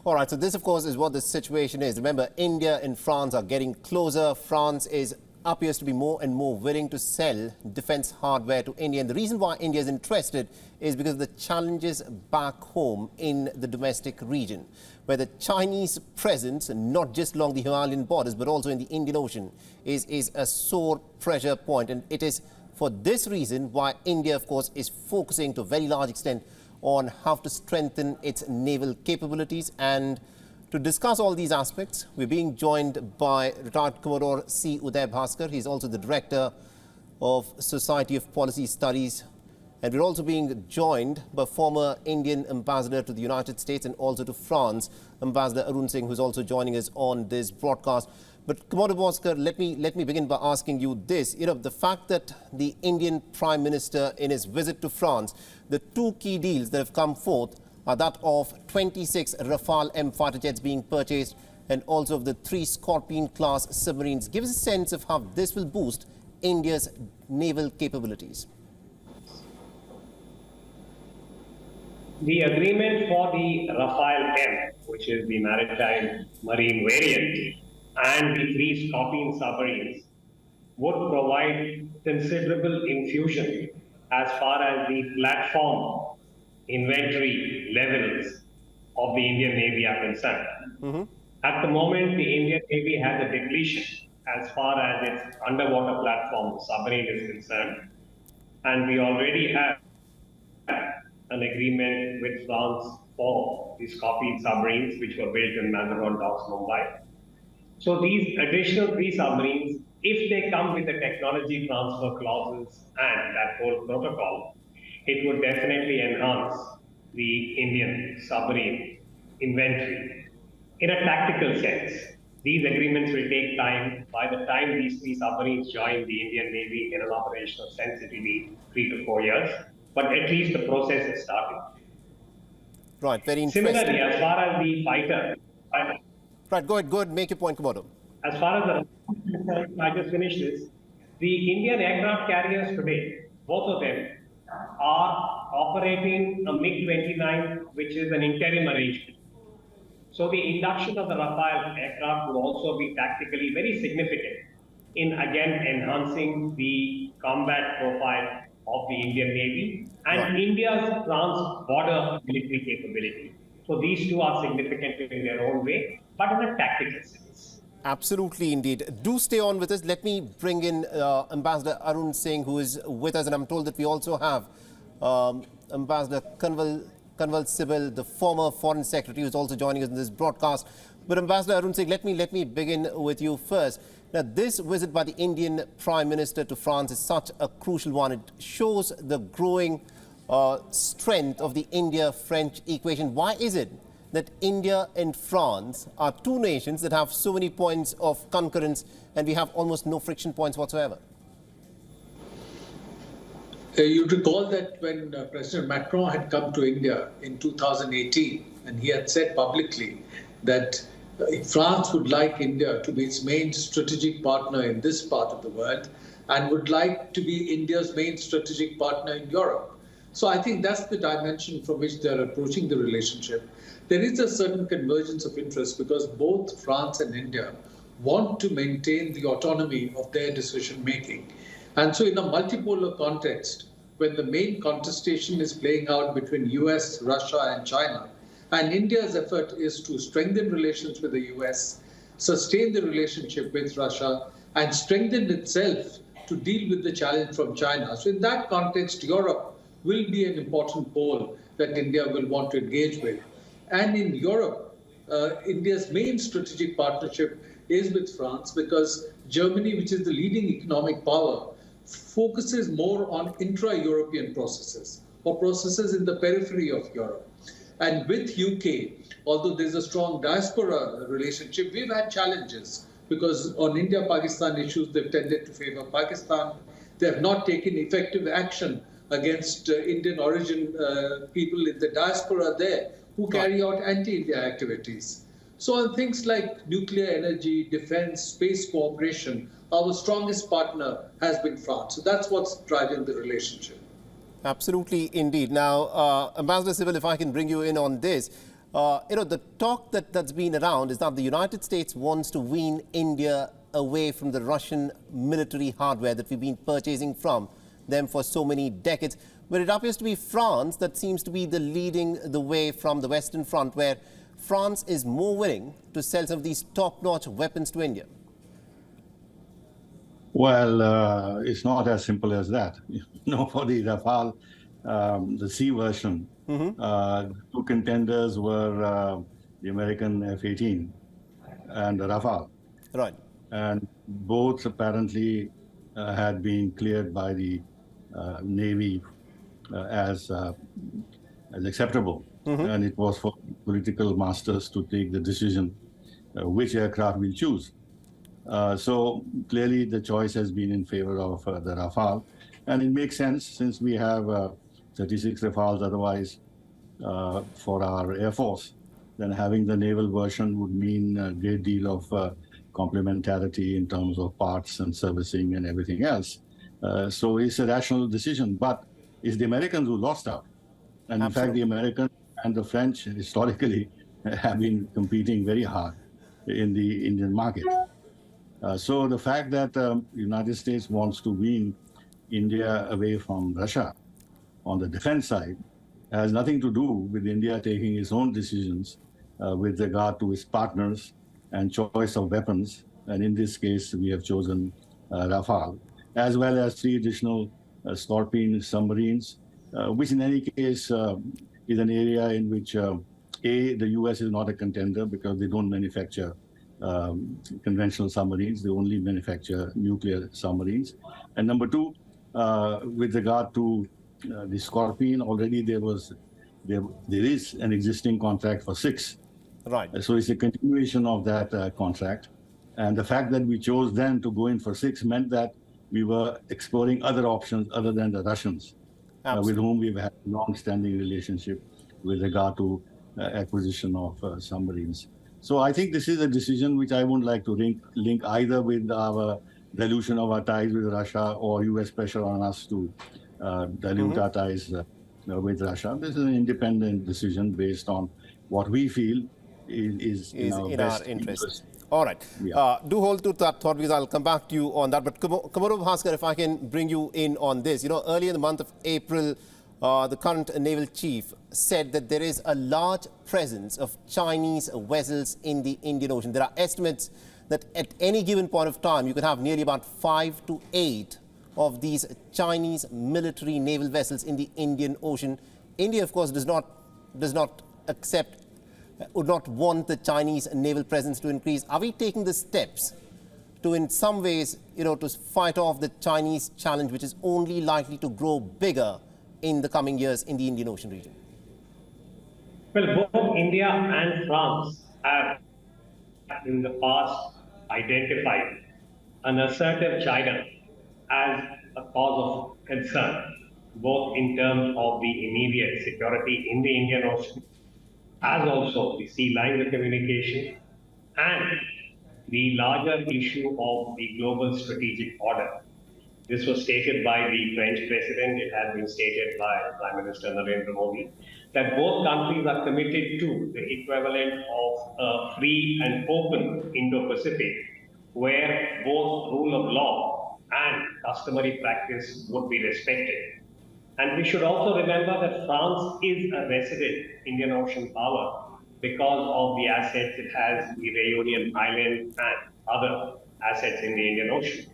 All right, so this, of course, is what the situation is. Remember, India and France are getting closer. France appears to be more and more willing to sell defense hardware to India. And the reason why India is interested is because of the challenges back home in the domestic region, where the Chinese presence, not just along the Himalayan borders, but also in the Indian Ocean, is a sore pressure point. And it is for this reason why India, of course, is focusing to a very large extent on how to strengthen its naval capabilities. And to discuss all these aspects, we're being joined by retired Commodore C Uday Bhaskar. He's also the Director of Society of Policy Studies. And we're also being joined by former Indian Ambassador to the United States and also to France, Ambassador Arun Singh, who's also joining us on this broadcast. But Commodore Bhaskar, let me begin by asking you this. You know, the fact that the Indian Prime Minister, in his visit to France, the two key deals that have come forth are that of 26 Rafale M fighter jets being purchased and also of the 3 Scorpion-class submarines. Give us a sense of how this will boost India's naval capabilities. The agreement for the Rafale M, which is the maritime marine variant, and the 3 Scorpion submarines would provide considerable infusion as far as the platform inventory levels of the Indian Navy are concerned. At the moment, the Indian Navy has a depletion as far as its underwater platform submarine is concerned. And we already have an agreement with France for the Scorpion submarines, which were built in Mandaron Docks, Mumbai. So these additional 3 submarines, if they come with the technology transfer clauses and that whole protocol, it would definitely enhance the Indian submarine inventory. In a tactical sense, these agreements will take time. By the time these 3 submarines join the Indian Navy in an operational sense, it will be 3 to 4 years. But at least the process is starting. Right, very interesting. Similarly, as far as the fighter. Right, go ahead, make your point, Commodore. As far as I just finished this, the Indian aircraft carriers today, both of them, are operating a MiG-29, which is an interim arrangement. So the induction of the Rafale aircraft will also be tactically very significant in, again, enhancing the combat profile of the Indian Navy and India's trans-border military capability. So these two are significant in their own way, but in a tactical sense. Absolutely, indeed. Do stay on with us. Let me bring in Ambassador Arun Singh, who is with us, and I'm told that we also have Ambassador Kanwal Sibal, the former Foreign Secretary, who's also joining us in this broadcast. But Ambassador Arun Singh, let me begin with you first. Now, this visit by the Indian Prime Minister to France is such a crucial one. It shows the growing strength of the India-French equation. Why is it that India and France are two nations that have so many points of concurrence and we have almost no friction points whatsoever? You recall that when President Macron had come to India in 2018, and he had said publicly that France would like India to be its main strategic partner in this part of the world and would like to be India's main strategic partner in Europe. So I think that's the dimension from which they're approaching the relationship. There is a certain convergence of interest because both France and India want to maintain the autonomy of their decision-making. And so in a multipolar context, when the main contestation is playing out between US, Russia, and China, and India's effort is to strengthen relations with the US, sustain the relationship with Russia, and strengthen itself to deal with the challenge from China. So in that context, Europe will be an important pole that India will want to engage with. And in Europe, India's main strategic partnership is with France because Germany, which is the leading economic power, focuses more on intra-European processes or processes in the periphery of Europe. And with UK, although there's a strong diaspora relationship, we've had challenges because on India-Pakistan issues, they've tended to favor Pakistan. They have not taken effective action against Indian origin people in the diaspora there who carry out anti-India activities. So on things like nuclear energy, defense, space cooperation, our strongest partner has been France. So that's what's driving the relationship. Absolutely, indeed. Now, Ambassador Sibal, if I can bring you in on this, The talk that's been around is that the United States wants to wean India away from the Russian military hardware that we've been purchasing from them for so many decades. But it appears to be France that seems to be leading the way from the Western Front, where France is more willing to sell some of these top-notch weapons to India. Well, it's not as simple as that. For the Rafale, the C version, two contenders were the American F-18 and the Rafale. Right. And both apparently had been cleared by the Navy as acceptable. And it was for political masters to take the decision which aircraft we'll choose. So clearly the choice has been in favor of the Rafale. And it makes sense since we have 36 Rafales otherwise for our Air Force. Then having the naval version would mean a great deal of complementarity in terms of parts and servicing and everything else. So it's a rational decision, but it's the Americans who lost out. And in fact, the Americans and the French historically have been competing very hard in the Indian market. So the fact that the United States wants to wean India away from Russia on the defense side has nothing to do with India taking its own decisions with regard to its partners and choice of weapons. And in this case, we have chosen Rafale, as well as 3 additional Scorpion submarines, which in any case is an area in which, the US is not a contender because they don't manufacture conventional submarines. They only manufacture nuclear submarines. And number 2, with regard to the Scorpion, already there is an existing contract for 6. Right. So it's a continuation of that contract. And the fact that we chose then to go in for 6 meant that we were exploring other options other than the Russians, with whom we've had a long-standing relationship with regard to acquisition of submarines. So I think this is a decision which I wouldn't like to link either with our dilution of our ties with Russia or US pressure on us to dilute our ties with Russia. This is an independent decision based on what we feel is in our best interest. All right. Yeah. Do hold to that thought because I'll come back to you on that. But Commodore Bhaskar, if I can bring you in on this. Early in the month of April, the current naval chief said that there is a large presence of Chinese vessels in the Indian Ocean. There are estimates that at any given point of time, you could have nearly about 5 to 8 of these Chinese military naval vessels in the Indian Ocean. India, of course, does not accept, would not want the Chinese naval presence to increase. Are we taking the steps to, in some ways, to fight off the Chinese challenge, which is only likely to grow bigger in the coming years in the Indian Ocean region? Well, both India and France have in the past identified an assertive China as a cause of concern, both in terms of the immediate security in the Indian Ocean, as also the sea lines of communication, and the larger issue of the global strategic order. This was stated by the French president, it has been stated by Prime Minister Narendra Modi, that both countries are committed to the equivalent of a free and open Indo-Pacific, where both rule of law and customary practice would be respected. And we should also remember that France is a resident Indian Ocean power because of the assets it has in the Réunion Islands and other assets in the Indian Ocean.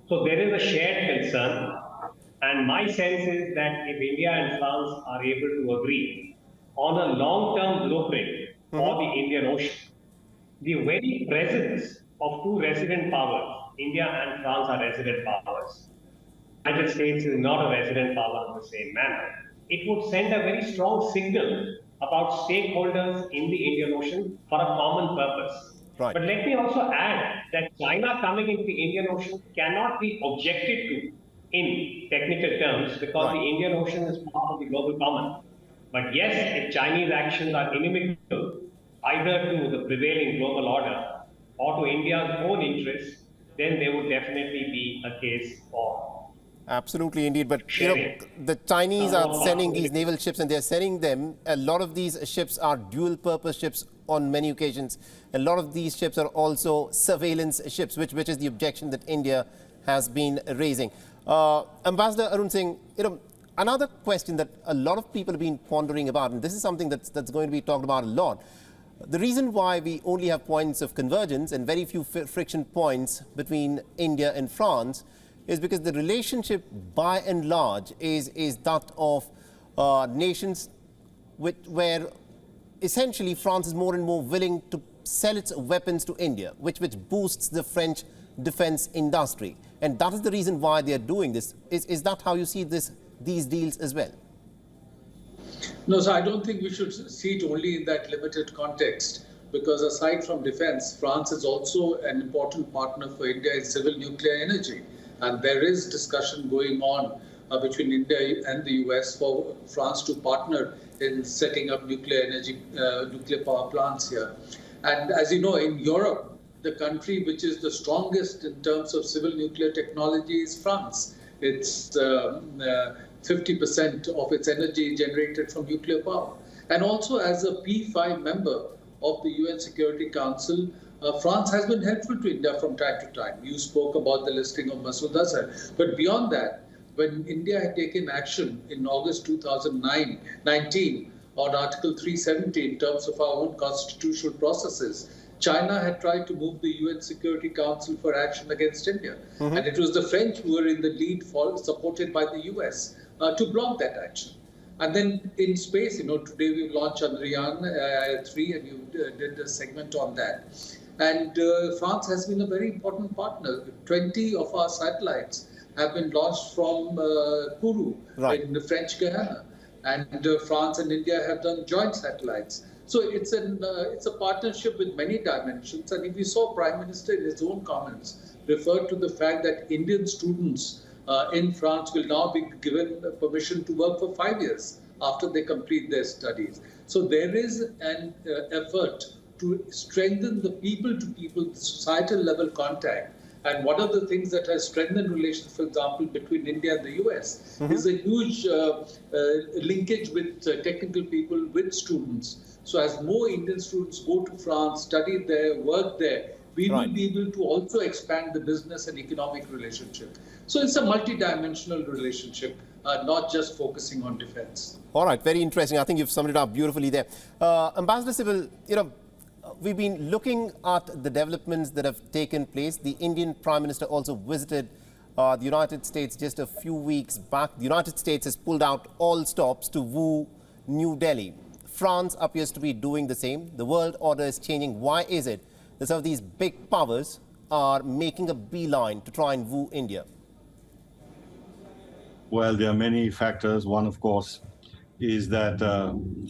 So there is a shared concern, and my sense is that if India and France are able to agree on a long-term blueprint for the Indian Ocean, the very presence of 2 resident powers, India and France are resident powers, the United States is not a resident power in the same manner, it would send a very strong signal about stakeholders in the Indian Ocean for a common purpose. Right. But let me also add that China coming into the Indian Ocean cannot be objected to in technical terms because the Indian Ocean is part of the global common. But yes, if Chinese actions are inimical either to the prevailing global order or to India's own interests, then there would definitely be a case for Absolutely, indeed. But sharing. the Chinese Some are of sending our- these naval ships, and they're sending them. A lot of these ships are dual-purpose ships on many occasions. A lot of these ships are also surveillance ships, which is the objection that India has been raising. Ambassador Arun Singh, another question that a lot of people have been pondering about, and this is something that's going to be talked about a lot. The reason why we only have points of convergence and very few friction points between India and France is because the relationship, by and large, is that of nations where essentially France is more and more willing to sell its weapons to India, which boosts the French defense industry. And that is the reason why they are doing this. Is that how you see these deals as well? No, so I don't think we should see it only in that limited context, because aside from defense, France is also an important partner for India in civil nuclear energy. And there is discussion going on between India and the US for France to partner in setting up nuclear power plants here. And as you know, in Europe, the country which is the strongest in terms of civil nuclear technology is France. It's 50% of its energy generated from nuclear power. And also as a P5 member of the UN Security Council, France has been helpful to India from time to time. You spoke about the listing of Masood Azhar. But beyond that, when India had taken action in August 2019 on Article 370 in terms of our own constitutional processes, China had tried to move the UN Security Council for action against India. And it was the French who were in the lead, supported by the US, to block that action. And then in space, today we launched Chandrayaan 3, and you did a segment on that. And France has been a very important partner. 20 of our satellites have been launched from Kourou in the French Guiana. And France and India have done joint satellites. So it's a partnership with many dimensions. And if you saw Prime Minister in his own comments referred to the fact that Indian students in France will now be given permission to work for 5 years after they complete their studies. So there is an effort to strengthen the people-to-people, societal level contact. And one of the things that has strengthened relations, for example, between India and the US is a huge linkage with technical people, with students. So as more Indian students go to France, study there, work there, we will be able to also expand the business and economic relationship. So it's a multi-dimensional relationship, not just focusing on defense. All right, very interesting. I think you've summed it up beautifully there. Ambassador Sibal, we've been looking at the developments that have taken place. The Indian Prime Minister also visited the United States just a few weeks back. The United States has pulled out all stops to woo New Delhi. France appears to be doing the same. The world order is changing. Why is it that some of these big powers are making a beeline to try and woo India? Well, there are many factors. One, of course, is that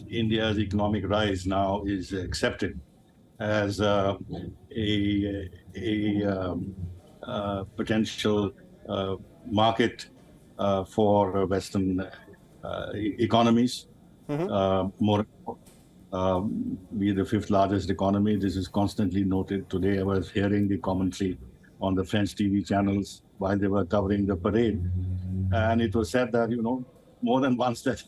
India's economic rise now is accepted as a potential market for Western economies. We're the fifth largest economy. This is constantly noted. Today I was hearing the commentary on the French TV channels while they were covering the parade. And it was said that, more than once that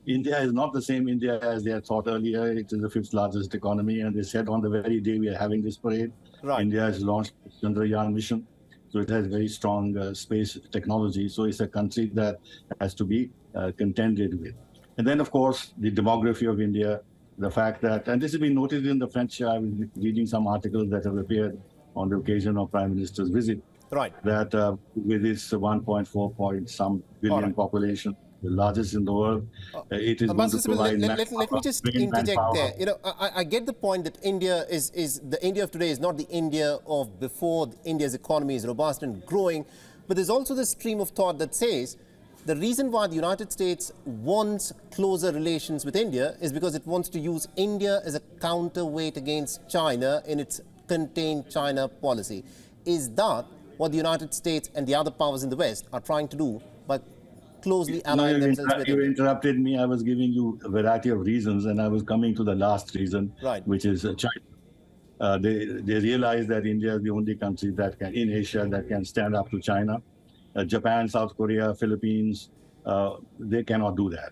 India is not the same India as they had thought earlier. It is the fifth largest economy. And they said on the very day we are having this parade, India has launched the Chandrayaan mission. So it has very strong space technology. So it's a country that has to be contended with. And then, of course, the demography of India, the fact that, and this has been noted in the French, I was reading some articles that have appeared on the occasion of Prime Minister's visit, that with its 1.4 point some billion population, the largest in the world, it is going to provide let me just interject there. I get the point that India the India of today is not the India of before. India's economy is robust and growing, but there's also this stream of thought that says the reason why the United States wants closer relations with India is because it wants to use India as a counterweight against China in its contained China policy. Is that what the United States and the other powers in the West are trying to do by closely allying themselves with India? You interrupted me. I was giving you a variety of reasons, and I was coming to the last reason, which is China. They realize that India is the only country that can, in Asia, that can stand up to China. Japan, South Korea, Philippines, they cannot do that.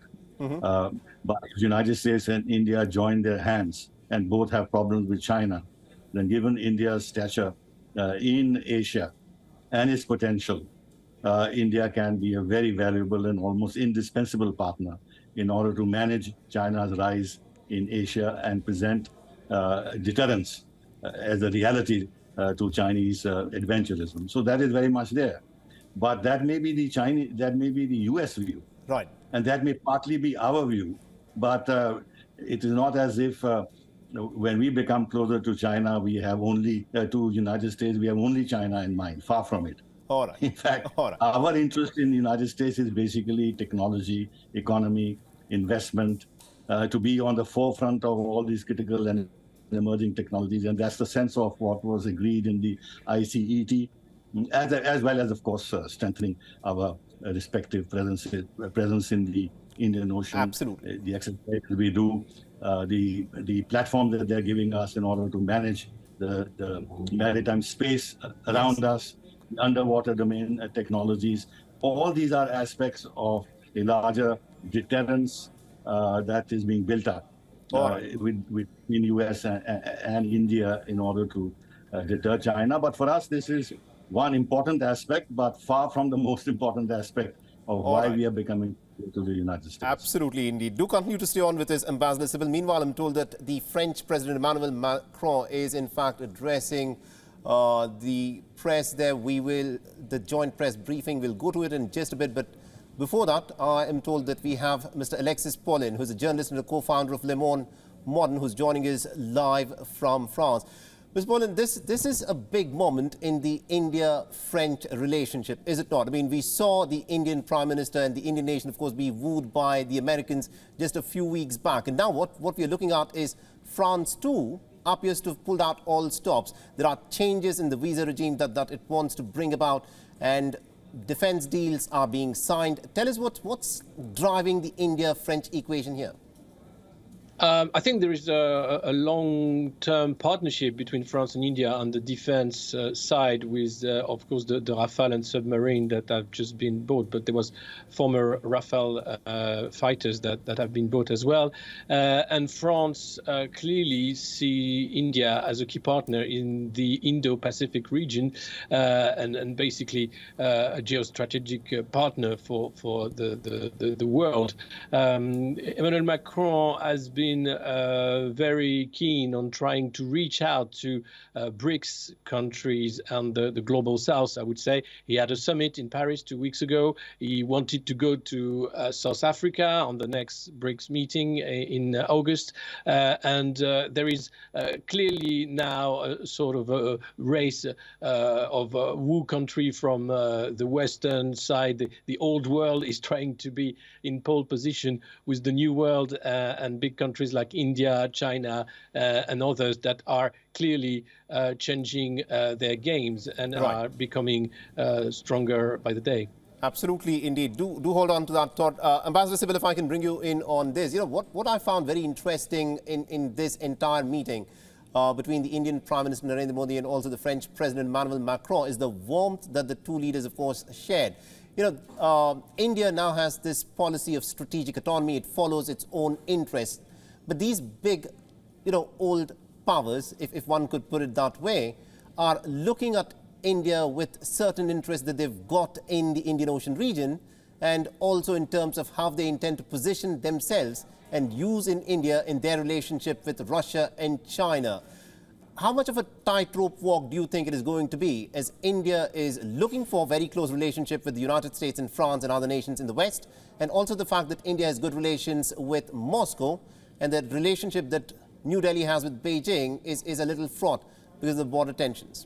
But if the United States and India join their hands and both have problems with China, then given India's stature in Asia and its potential, India can be a very valuable and almost indispensable partner in order to manage China's rise in Asia and present deterrence as a reality to Chinese adventurism. So that is very much there. But that may be the US view. Right. And that may partly be our view. But it is not as if when we become closer to China, we have only, to United States, we have only China in mind. Far from it. All right. In fact, our interest in the United States is basically technology, economy, investment, to be on the forefront of all these critical and emerging technologies. And that's the sense of what was agreed in the ICET, as well as, of course, strengthening our respective presence in the Indian Ocean. Absolutely. The exercise we do, the platform that they're giving us in order to manage the maritime space around us, underwater domain technologies. All these are aspects of a larger deterrence that is being built up between US and India in order to deter China. But for us, this is one important aspect, but far from the most important aspect of why we are becoming to the United States. Absolutely, indeed. Do continue to stay on with us, Ambassador Sibal. Meanwhile, I'm told that the French President Emmanuel Macron is in fact addressing the press there. The joint press briefing, we'll go to it in just a bit, but before that, I am told that we have Mr. Alexis Paulin, who's a journalist and a co-founder of Monde Moderne, who's joining us live from France. Mr. Poulin, this is a big moment in the India-French relationship, is it not? I mean, we saw the Indian Prime Minister and the Indian nation, of course, be wooed by the Americans just a few weeks back. And now what we are looking at is France, too, appears to have pulled out all stops. There are changes in the visa regime that it wants to bring about, and defense deals are being signed. Tell us what's driving the India-French equation here. I think there is a long-term partnership between France and India on the defense side with, of course, the Rafale and submarine that have just been bought. But there was former Rafale fighters that have been bought as well. And France clearly see India as a key partner in the Indo-Pacific region and basically a geostrategic partner for the world. Emmanuel Macron has been very keen on trying to reach out to BRICS countries and the global south, I would say. He had a summit in Paris 2 weeks ago. He wanted to go to South Africa on the next BRICS meeting in August. And there is clearly now a sort of a race of woo country from the Western side. The old world is trying to be in pole position with the new world and big countries like India, China, and others that are clearly changing their games and are becoming stronger by the day. Absolutely, indeed. Do hold on to that thought. Ambassador Sibal, if I can bring you in on this. You know, what I found very interesting in this entire meeting between the Indian Prime Minister Narendra Modi and also the French President Emmanuel Macron is the warmth that the two leaders, of course, shared. You know, India now has this policy of strategic autonomy. It follows its own interests. But these big, old powers, if one could put it that way, are looking at India with certain interests that they've got in the Indian Ocean region, and also in terms of how they intend to position themselves and use in India in their relationship with Russia and China. How much of a tightrope walk do you think it is going to be, as India is looking for a very close relationship with the United States and France and other nations in the West, and also the fact that India has good relations with Moscow, and that relationship that New Delhi has with Beijing is a little fraught because of border tensions?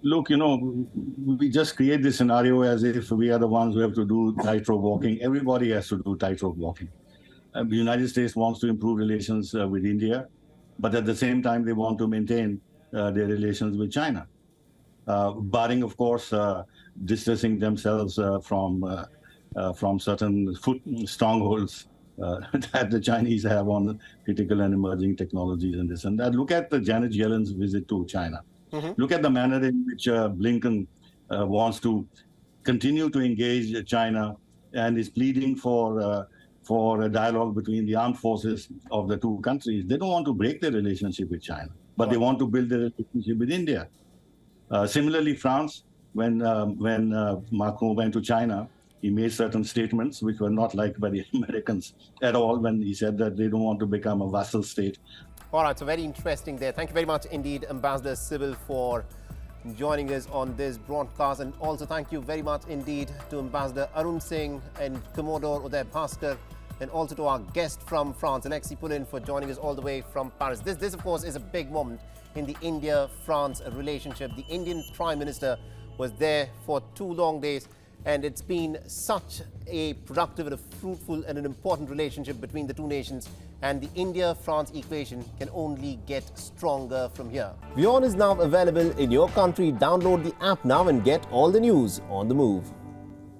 Look, we just create this scenario as if we are the ones who have to do tightrope walking. Everybody has to do tightrope walking. The United States wants to improve relations with India, but at the same time, they want to maintain their relations with China, barring, of course, distancing themselves from certain strongholds that the Chinese have on critical and emerging technologies and this and that. Look at the Janet Yellen's visit to China. Look at the manner in which Blinken wants to continue to engage China and is pleading for a dialogue between the armed forces of the two countries. They don't want to break their relationship with China, but they want to build a relationship with India. Similarly, France, when Macron went to China, he made certain statements which were not liked by the Americans at all when he said that they don't want to become a vassal state. All right, so very interesting there. Thank you very much indeed, Ambassador Sibal, for joining us on this broadcast. And also thank you very much indeed to Ambassador Arun Singh and Commodore Uday Bhaskar, and also to our guest from France, Alexis Paulin, for joining us all the way from Paris. This of course, is a big moment in the India-France relationship. The Indian Prime Minister was there for 2 long days, and it's been such a productive and a fruitful and an important relationship between the two nations, and the India-France equation can only get stronger from here. WION is now available in your country. Download the app now and get all the news on the move.